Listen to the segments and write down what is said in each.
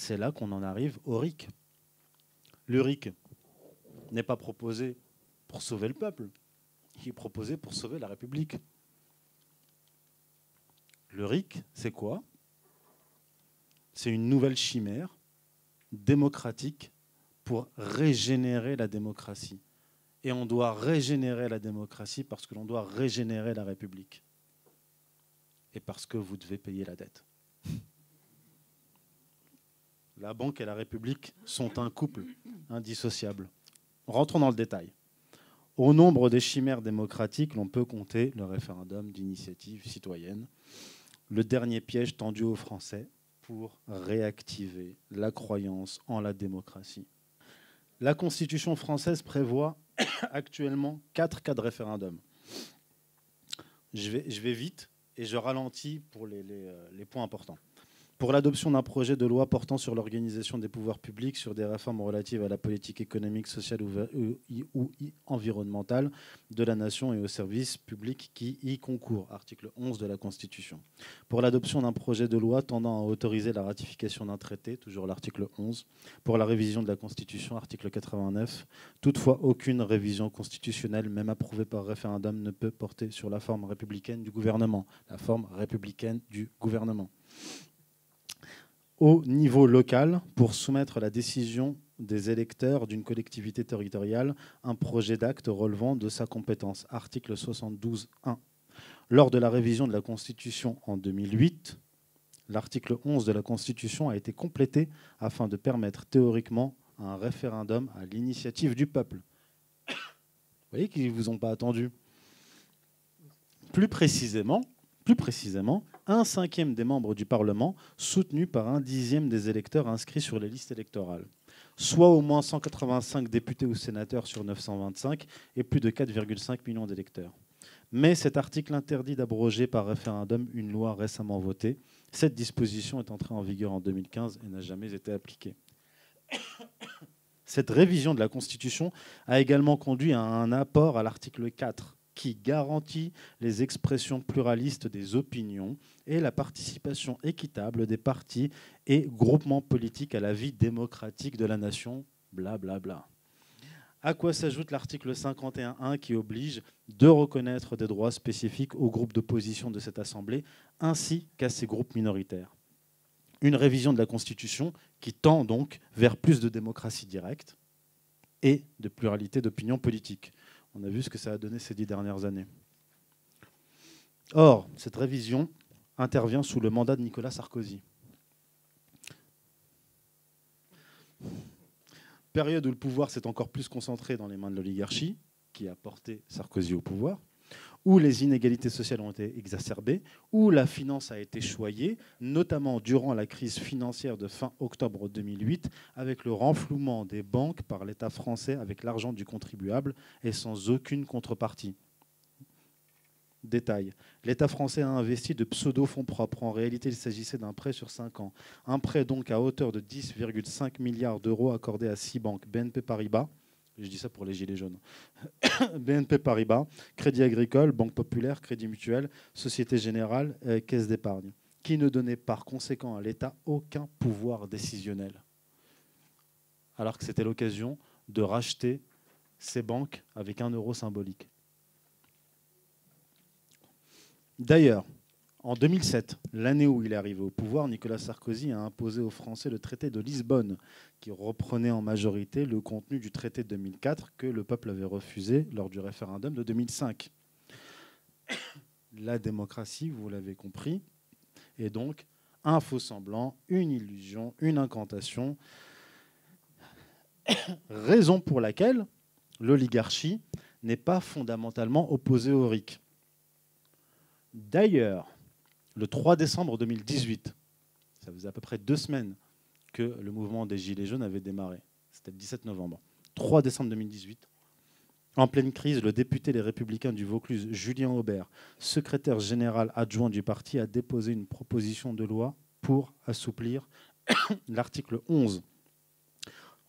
c'est là qu'on en arrive au RIC. Le RIC n'est pas proposé pour sauver le peuple, il est proposé pour sauver la République. Le RIC, c'est quoi? C'est une nouvelle chimère démocratique pour régénérer la démocratie. Et on doit régénérer la démocratie parce que l'on doit régénérer la République. Et parce que vous devez payer la dette. La banque et la République sont un couple indissociable. Rentrons dans le détail. Au nombre des chimères démocratiques, l'on peut compter le référendum d'initiative citoyenne, le dernier piège tendu aux Français pour réactiver la croyance en la démocratie. La Constitution française prévoit actuellement 4 cas de référendum. Je vais vite et je ralentis pour les points importants. Pour l'adoption d'un projet de loi portant sur l'organisation des pouvoirs publics, sur des réformes relatives à la politique économique, sociale ou environnementale de la nation et aux services publics qui y concourent, article 11 de la Constitution. Pour l'adoption d'un projet de loi tendant à autoriser la ratification d'un traité, toujours l'article 11. Pour la révision de la Constitution, article 89. Toutefois, aucune révision constitutionnelle, même approuvée par référendum, ne peut porter sur la forme républicaine du gouvernement. La forme républicaine du gouvernement. Au niveau local, pour soumettre à la décision des électeurs d'une collectivité territoriale un projet d'acte relevant de sa compétence. Article 72.1. Lors de la révision de la Constitution en 2008, l'article 11 de la Constitution a été complété afin de permettre théoriquement un référendum à l'initiative du peuple. Vous voyez qu'ils ne vous ont pas attendu. Plus précisément, un cinquième des membres du Parlement soutenu par un dixième des électeurs inscrits sur les listes électorales, soit au moins 185 députés ou sénateurs sur 925 et plus de 4,5 millions d'électeurs. Mais cet article interdit d'abroger par référendum une loi récemment votée. Cette disposition est entrée en vigueur en 2015 et n'a jamais été appliquée. Cette révision de la Constitution a également conduit à un apport à l'article 4 qui garantit les expressions pluralistes des opinions et la participation équitable des partis et groupements politiques à la vie démocratique de la nation, blablabla. Bla bla. À quoi s'ajoute l'article 51.1 qui oblige de reconnaître des droits spécifiques aux groupes d'opposition de cette Assemblée ainsi qu'à ces groupes minoritaires. Une révision de la Constitution qui tend donc vers plus de démocratie directe et de pluralité d'opinions politiques. On a vu ce que ça a donné ces 10 dernières années. Or, cette révision intervient sous le mandat de Nicolas Sarkozy. Période où le pouvoir s'est encore plus concentré dans les mains de l'oligarchie, qui a porté Sarkozy au pouvoir, où les inégalités sociales ont été exacerbées, où la finance a été choyée, notamment durant la crise financière de fin octobre 2008, avec le renflouement des banques par l'État français avec l'argent du contribuable et sans aucune contrepartie. Détail. L'État français a investi de pseudo-fonds propres. En réalité, il s'agissait d'un prêt sur 5 ans. Un prêt donc à hauteur de 10,5 milliards d'euros accordé à 6 banques. BNP Paribas, je dis ça pour les gilets jaunes, BNP Paribas, Crédit Agricole, Banque Populaire, Crédit Mutuel, Société Générale, Caisse d'épargne, qui ne donnait par conséquent à l'État aucun pouvoir décisionnel. Alors que c'était l'occasion de racheter ces banques avec 1 euro symbolique. D'ailleurs, en 2007, l'année où il est arrivé au pouvoir, Nicolas Sarkozy a imposé aux Français le traité de Lisbonne, qui reprenait en majorité le contenu du traité de 2004 que le peuple avait refusé lors du référendum de 2005. La démocratie, vous l'avez compris, est donc un faux semblant, une illusion, une incantation, raison pour laquelle l'oligarchie n'est pas fondamentalement opposée au RIC. D'ailleurs, le 3 décembre 2018, ça faisait à peu près 2 semaines que le mouvement des Gilets jaunes avait démarré. C'était le 17 novembre. 3 décembre 2018, en pleine crise, le député Les Républicains du Vaucluse, Julien Aubert, secrétaire général adjoint du parti, a déposé une proposition de loi pour assouplir l'article 11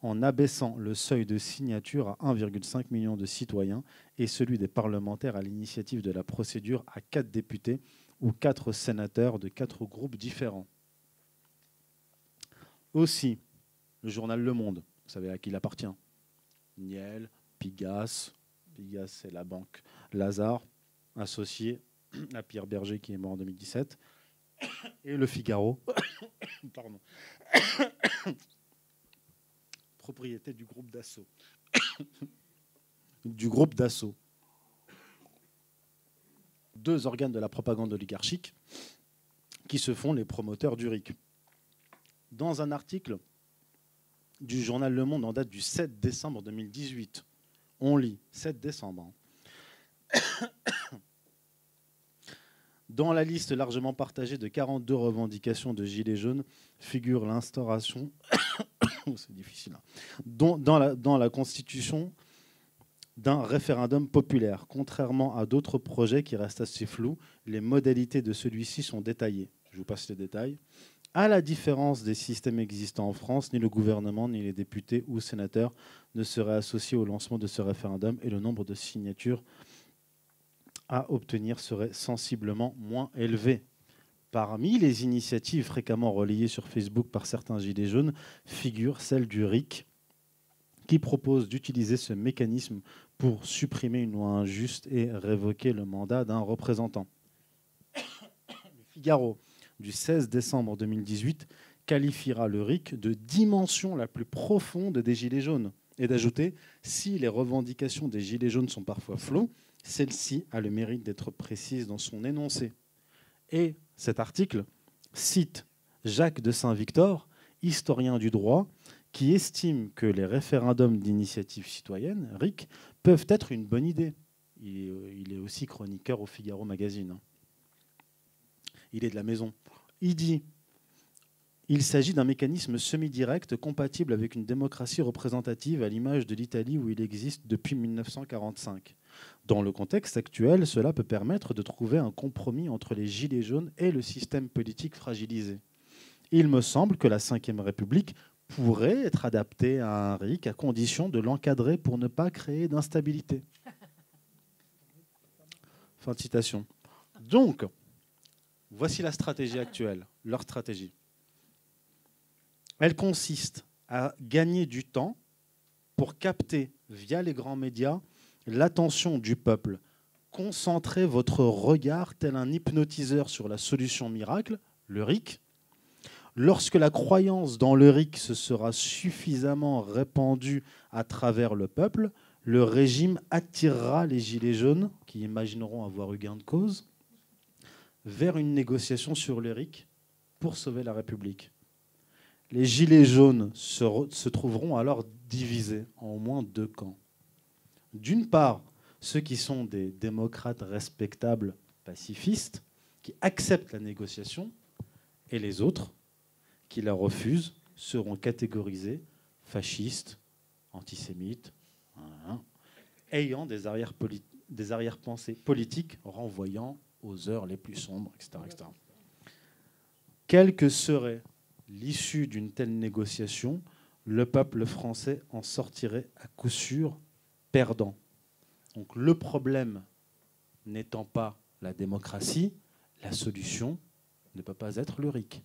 en abaissant le seuil de signature à 1,5 million de citoyens et celui des parlementaires à l'initiative de la procédure à 4 députés ou 4 sénateurs de 4 groupes différents. Aussi, le journal Le Monde, vous savez à qui il appartient. Niel, Pigasse, c'est la banque Lazare, associé à Pierre Berger qui est mort en 2017, et Le Figaro, pardon, propriété du groupe Dassault. Du groupe Dassault. Deux organes de la propagande oligarchique qui se font les promoteurs du RIC. Dans un article du journal Le Monde en date du 7 décembre 2018, on lit 7 décembre. Dans la liste largement partagée de 42 revendications de Gilets jaunes figure l'instauration, c'est difficile, dans la constitution d'un référendum populaire. Contrairement à d'autres projets qui restent assez flous, les modalités de celui-ci sont détaillées. Je vous passe les détails. À la différence des systèmes existants en France, ni le gouvernement, ni les députés ou sénateurs ne seraient associés au lancement de ce référendum et le nombre de signatures à obtenir serait sensiblement moins élevé. Parmi les initiatives fréquemment relayées sur Facebook par certains gilets jaunes figure celle du RIC, qui propose d'utiliser ce mécanisme pour supprimer une loi injuste et révoquer le mandat d'un représentant. Le Figaro, du 16 décembre 2018, qualifiera le RIC de dimension la plus profonde des Gilets jaunes et d'ajouter « Si les revendications des Gilets jaunes sont parfois floues, celle-ci a le mérite d'être précise dans son énoncé. » Et cet article cite Jacques de Saint-Victor, historien du droit, qui estime que les référendums d'initiative citoyenne, RIC, peuvent être une bonne idée. Il est aussi chroniqueur au Figaro Magazine. Il est de la maison. Il dit « Il s'agit d'un mécanisme semi-direct compatible avec une démocratie représentative à l'image de l'Italie où il existe depuis 1945. Dans le contexte actuel, cela peut permettre de trouver un compromis entre les gilets jaunes et le système politique fragilisé. Il me semble que la Ve République pourrait être adaptée à un RIC à condition de l'encadrer pour ne pas créer d'instabilité. » Fin de citation. Donc, voici la stratégie actuelle, leur stratégie. Elle consiste à gagner du temps pour capter, via les grands médias, l'attention du peuple. Concentrez votre regard tel un hypnotiseur sur la solution miracle, le RIC. Lorsque la croyance dans le RIC se sera suffisamment répandue à travers le peuple, le régime attirera les gilets jaunes, qui imagineront avoir eu gain de cause, vers une négociation sur le RIC pour sauver la République. Les gilets jaunes se trouveront alors divisés en au moins deux camps. D'une part, ceux qui sont des démocrates respectables, pacifistes, qui acceptent la négociation, et les autres, qui la refusent, seront catégorisés fascistes, antisémites, ayant des arrière-pensées politiques renvoyant aux heures les plus sombres, etc. etc. Quelle que serait l'issue d'une telle négociation, le peuple français en sortirait à coup sûr perdant. Donc le problème n'étant pas la démocratie, la solution ne peut pas être le RIC.